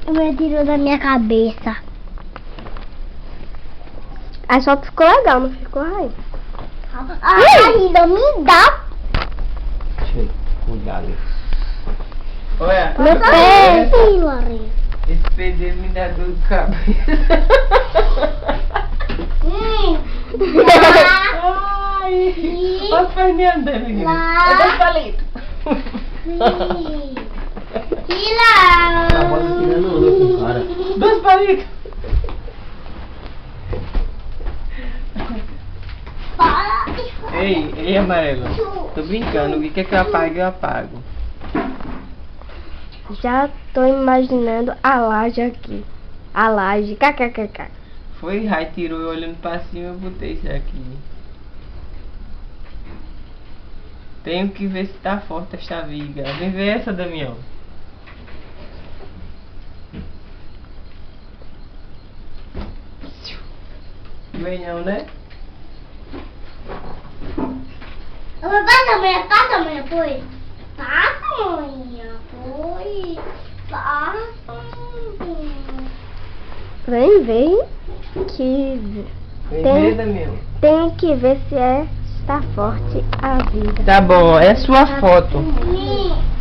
Me tirou da minha cabeça. Aí só ficou legal, não ficou aí. Ainda me dá. Deixa eu cuidado. Olha, Meu pé. esse pé dele me dá dor de cabeça. Ai, olha as perninhas dele, menino. É 2 palitos. Tá bom, tirando onda com o cara. 2 palitos. Ei, amarelo. Tô brincando, o que quer que eu apague, eu apago. Já tô imaginando a laje aqui. A laje, kkkk. Foi, Rai tirou eu olhando pra cima, eu botei isso aqui. Tenho que ver se tá forte esta viga. Vem ver essa, Damião. Vem não, né? Passa, mãe, foi. Passa, mãe, foi. Passa. Vem que Vem Tem- ver, Damião. tem que ver se está forte a vida. Tá bom, é sua foto. Sim.